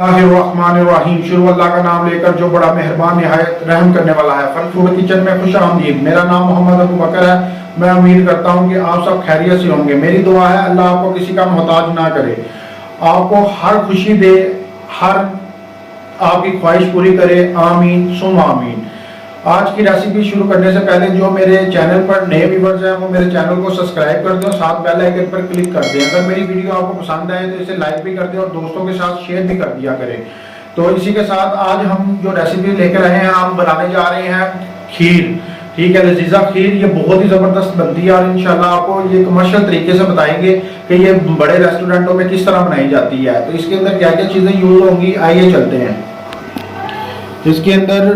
रहमानिर्रहीम। शुरू अल्लाह का नाम लेकर जो बड़ा मेहरबान निहायत रहम करने वाला है। फल फूड किचन में खुश आमदीद। मेरा नाम मोहम्मद अबू बकर है। मैं उम्मीद करता हूँ कि आप सब खैरियत से होंगे। मेरी दुआ है अल्लाह आपको किसी का मोहताज ना करे, आपको हर खुशी दे, हर आपकी ख्वाहिश पूरी करे। आमीन सुम आमीन। आज की रेसिपी शुरू करने से पहले जो मेरे चैनल पर नए व्यूवर्स हैं वो मेरे चैनल को सब्सक्राइब कर दें और साथ बेल आइकन पर क्लिक कर दें। अगर मेरी वीडियो आपको पसंद आए तो इसे लाइक भी कर दें और दोस्तों के साथ शेयर भी कर दिया करें। तो इसी के साथ आज हम जो रेसिपी लेकर आए हैं, हम बनाने जा रहे हैं खीर। ठीक है, लजीजा खीर ये बहुत ही ज़बरदस्त बनती है और इंशाल्लाह आपको ये कमर्शियल तरीके से बताएंगे कि ये बड़े रेस्टोरेंटों में किस तरह बनाई जाती है। तो इसके अंदर क्या क्या चीज़ें यूज़ होंगी, आइए चलते हैं। इसके अंदर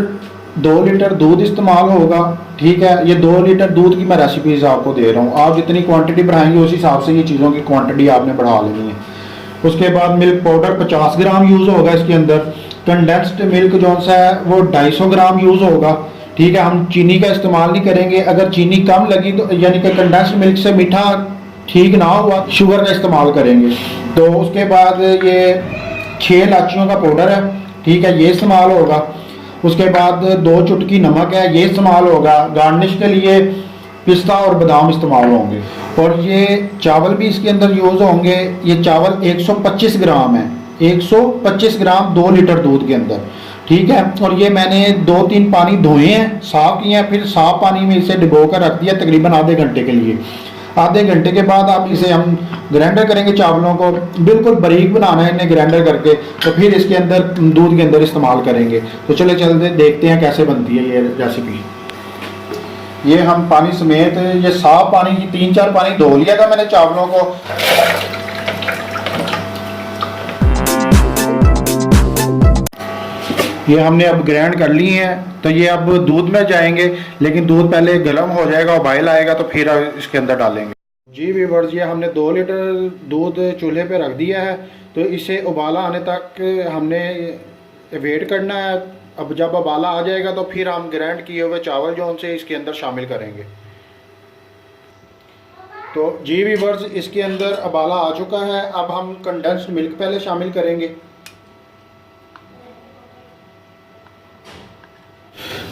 2 लीटर दूध इस्तेमाल होगा। ठीक है, ये 2 लीटर दूध की मैं रेसिपीज आपको दे रहा हूँ। आप जितनी क्वांटिटी बढ़ाएंगे उस हिसाब से ये चीज़ों की क्वांटिटी आपने बढ़ा लेनी है। उसके बाद मिल्क पाउडर 50 ग्राम यूज़ होगा इसके अंदर। कंडेंस्ड मिल्क जो सा है वो 250 ग्राम यूज़ होगा। ठीक है, हम चीनी का इस्तेमाल नहीं करेंगे। अगर चीनी कम लगी तो यानी कि कंडेंस्ड मिल्क से मीठा ठीक ना हुआ, शुगर का इस्तेमाल करेंगे। तो उसके बाद ये 6 इलायचियों का पाउडर है। ठीक है, ये इस्तेमाल होगा। उसके बाद 2 चुटकी नमक है, ये इस्तेमाल होगा। गार्निश के लिए पिस्ता और बादाम इस्तेमाल होंगे। और ये चावल भी इसके अंदर यूज़ होंगे। ये चावल 125 ग्राम है, 125 ग्राम 2 लीटर दूध के अंदर। ठीक है, और ये मैंने 2-3 पानी धोए हैं, साफ़ किए हैं, फिर साफ पानी में इसे डुबो कर रख दिया तकरीबन आधे घंटे के लिए। आधे घंटे के बाद आप इसे हम ग्राइंडर करेंगे। चावलों को बिल्कुल बारीक बनाना है इन्हें ग्राइंडर करके, तो फिर इसके अंदर दूध के अंदर इस्तेमाल करेंगे। तो चले चलते देखते हैं कैसे बनती है ये रेसिपी। ये हम पानी समेत ये साफ पानी 3-4 पानी धो लिया था मैंने चावलों को। ये हमने अब ग्राइंड कर ली हैं, तो ये अब दूध में जाएंगे, लेकिन दूध पहले गर्म हो जाएगा, उबाल आएगा तो फिर इसके अंदर डालेंगे। जी व्यूअर्स, ये हमने 2 लीटर दूध चूल्हे पे रख दिया है। तो इसे उबाला आने तक हमने वेट करना है। अब जब उबाला आ जाएगा तो फिर हम ग्राइंड किए हुए चावल जो उनसे इसके अंदर शामिल करेंगे। तो जी व्यूअर्स, इसके अंदर उबाला आ चुका है। अब हम कंडेंस्ड मिल्क पहले शामिल करेंगे।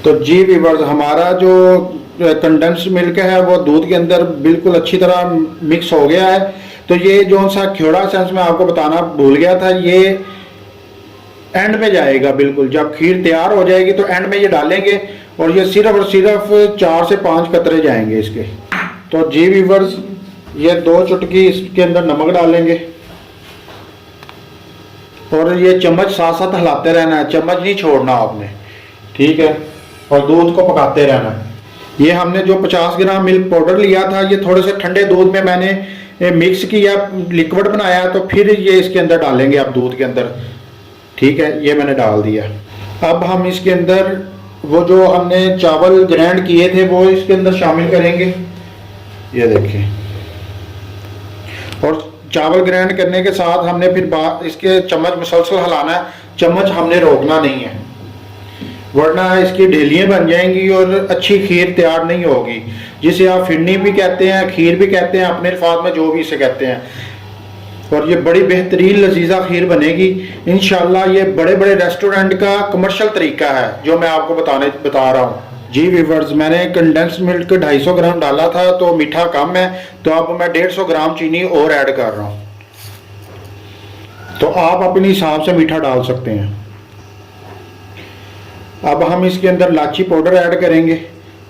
तो जी व्यूअर्स, हमारा जो कंडेंस्ड मिल्क है वो दूध के अंदर बिल्कुल अच्छी तरह मिक्स हो गया है। तो ये जो सा खियोड़ा सेंस में आपको बताना भूल गया था, ये एंड में जाएगा। बिल्कुल जब खीर तैयार हो जाएगी तो एंड में ये डालेंगे और ये सिर्फ और सिर्फ 4 से 5 कतरे जाएंगे इसके। तो जी व्यूअर्स, ये 2 चुटकी इसके अंदर नमक डालेंगे और ये चम्मच साथ साथ हिलाते रहना है, चम्मच नहीं छोड़ना आपने। ठीक है, और दूध को पकाते रहना है। ये हमने जो 50 ग्राम मिल्क पाउडर लिया था, ये थोड़े से ठंडे दूध में मैंने मिक्स किया, लिक्विड बनाया, तो फिर ये इसके अंदर डालेंगे अब दूध के अंदर। ठीक है, ये मैंने डाल दिया। अब हम इसके अंदर वो जो हमने चावल ग्राइंड किए थे वो इसके अंदर शामिल करेंगे। ये देखें, और चावल ग्राइंड करने के साथ हमने फिर इसके चम्मच मुसलसल हिलाना है। चम्मच हमने रोकना नहीं है, वरना इसकी ढेलियाँ बन जाएंगी और अच्छी खीर तैयार नहीं होगी, जिसे आप फिरनी भी कहते हैं, खीर भी कहते हैं, अपने अल्फाज में जो भी इसे कहते हैं। और ये बड़ी बेहतरीन लजीजा खीर बनेगी इंशाल्लाह। ये बड़े बड़े रेस्टोरेंट का कमर्शियल तरीका है जो मैं आपको बता रहा हूँ। जी व्यूअर्स, मैंने कंडेंस्ड मिल्क 250 ग्राम डाला था तो मीठा कम है, तो अब मैं 150 ग्राम चीनी और ऐड कर रहा हूँ। तो आप अपने हिसाब से मीठा डाल सकते हैं। अब हम इसके अंदर इलायची पाउडर ऐड करेंगे।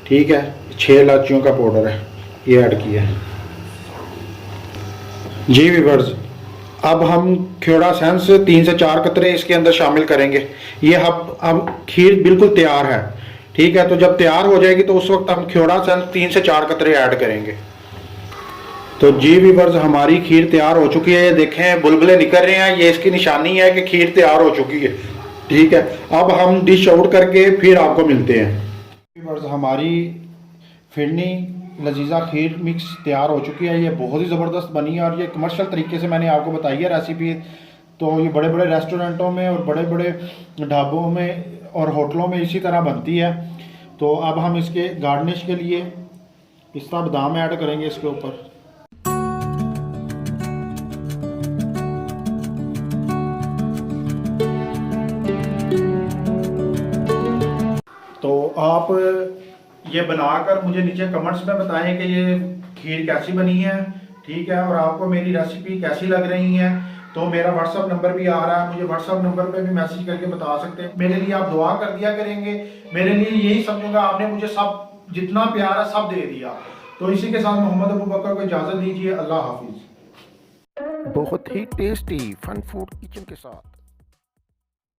ठीक है, 6 इलायचियों का पाउडर है, ये ऐड किया है। जी व्यूअर्स, अब हम खियोड़ा सेंस 3 से 4 कतरे इसके अंदर शामिल करेंगे। ये अब खीर बिल्कुल तैयार है। ठीक है, तो जब तैयार हो जाएगी तो उस वक्त हम खियोड़ा सेंस 3 से 4 कतरे ऐड करेंगे। तो जी व्यूअर्स, हमारी खीर तैयार हो चुकी है। ये देखें बुलबुले निकल रहे हैं, ये इसकी निशानी है कि खीर तैयार हो चुकी है। ठीक है, अब हम डिश आउट करके फिर आपको मिलते हैं। व्यूअर्स, हमारी फिरनी लजीजा खीर मिक्स तैयार हो चुकी है। ये बहुत ही ज़बरदस्त बनी है और ये कमर्शियल तरीके से मैंने आपको बताई है रेसिपी। तो ये बड़े बड़े रेस्टोरेंटों में और बड़े बड़े ढाबों में और होटलों में इसी तरह बनती है। तो अब हम इसके गार्निश के लिए पिस्ता बादाम ऐड करेंगे इसके ऊपर। आप ये बनाकर मुझे नीचे कमेंट्स में बताएं कि ये खीर कैसी बनी है, ठीक है, और आपको मेरी रेसिपी कैसी लग रही है। तो मेरा व्हाट्सअप नंबर भी आ रहा है, मुझे व्हाट्सअप नंबर पे भी मैसेज करके बता सकते हैं। मेरे लिए आप दुआ कर दिया करेंगे, मेरे लिए यही समझूंगा आपने मुझे सब जितना प्यार है सब दे दिया। तो इसी के साथ मोहम्मद अबू बकर को इजाज़त दीजिए। अल्लाह हाफिज़। बहुत ही टेस्टी फन फूड किचन के साथ।